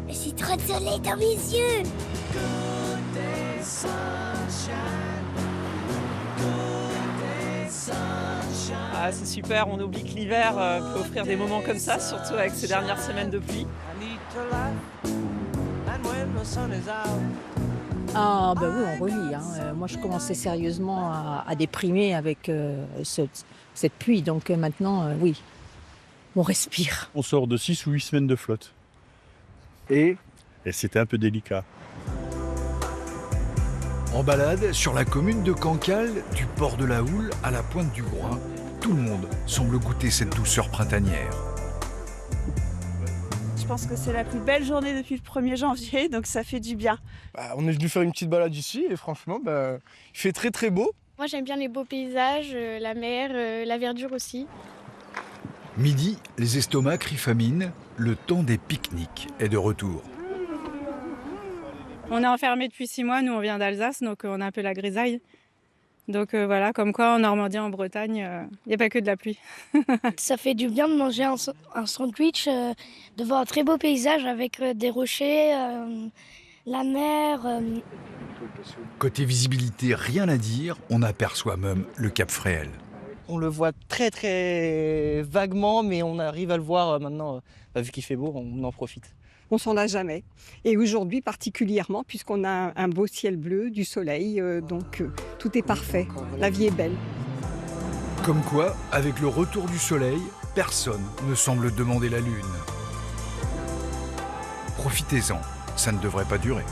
J'ai trop de soleil dans mes yeux. Ah, c'est super, on oublie que l'hiver peut offrir des moments comme ça, surtout avec ces dernières semaines de pluie. Ah bah oui, on revit, hein. Moi, je commençais sérieusement à déprimer avec cette pluie. Donc maintenant, oui, on respire. On sort de 6 ou 8 semaines de flotte. Et Et c'était un peu délicat. En balade sur la commune de Cancale, du port de la Houle à la pointe du Groin, tout le monde semble goûter cette douceur printanière. Je pense que c'est la plus belle journée depuis le 1er janvier, donc ça fait du bien. on est venu faire une petite balade ici et franchement, il fait très très beau. Moi j'aime bien les beaux paysages, la mer, la verdure aussi. Midi, les estomacs crient famine, le temps des pique-niques est de retour. On est enfermés depuis 6 mois, nous on vient d'Alsace, donc on a un peu la grisaille. Donc voilà, comme quoi en Normandie, en Bretagne, il n'y a pas que de la pluie. Ça fait du bien de manger un sandwich, de voir un très beau paysage avec des rochers, la mer. Côté visibilité, rien à dire, on aperçoit même le Cap Fréhel. On le voit très très vaguement, mais on arrive à le voir maintenant. Vu qu'il fait beau, on en profite. On s'en lasse jamais. Et aujourd'hui particulièrement, puisqu'on a un beau ciel bleu, du soleil, donc tout est parfait. La vie est belle. Comme quoi, avec le retour du soleil, personne ne semble demander la lune. Profitez-en, ça ne devrait pas durer.